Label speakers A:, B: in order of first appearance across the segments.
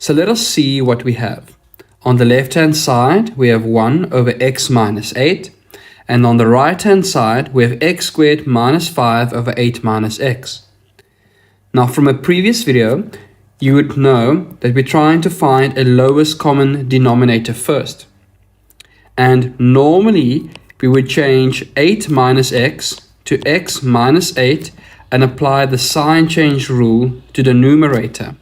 A: So let us see what we have. On the left-hand side, we have 1 over x minus 8. And on the right-hand side, we have x squared minus 5 over 8 minus x. Now, from a previous video, you would know that we're trying to find a lowest common denominator first. And normally, we would change 8 minus x to x minus 8 and apply the sign change rule to the numerator.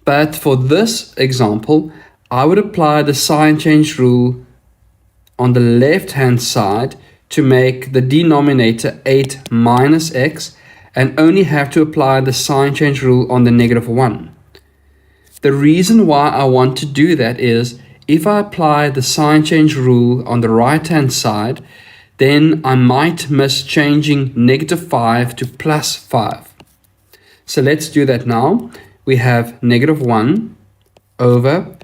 A: But for this example, I would apply the sign change rule on the left-hand side to make the denominator 8 minus x and only have to apply the sign change rule on the negative 1. The reason why I want to do that is if I apply the sign change rule on the right-hand side, then I might miss changing negative 5 to plus 5. So let's do that now. We have negative 1 over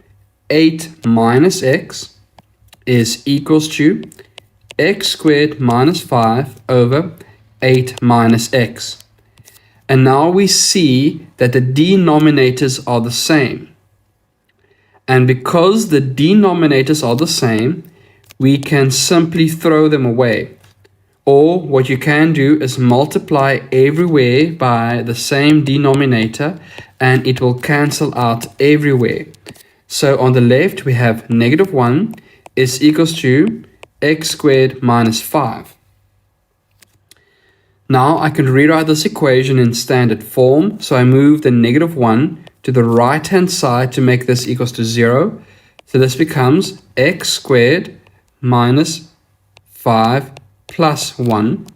A: 8 minus x is equals to x squared minus 5 over 8 minus x. And now we see that the denominators are the same. And because the denominators are the same, we can simply throw them away. Or what you can do is multiply everywhere by the same denominator and it will cancel out everywhere. So on the left we have negative 1 is equals to x squared minus 5. Now I can rewrite this equation in standard form. So I move the negative 1 to the right hand side to make this equals to 0. So this becomes x squared minus 5 plus 1.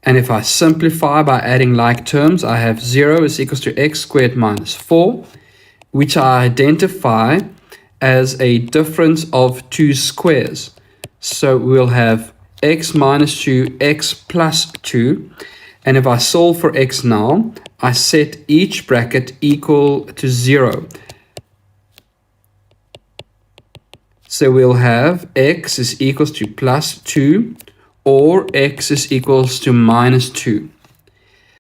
A: And if I simplify by adding like terms, I have 0 is equals to x squared minus 4, which I identify as a difference of two squares. So we'll have x minus 2, x plus 2. And if I solve for x now, I set each bracket equal to 0. So we'll have x is equals to plus 2 or x is equals to minus 2.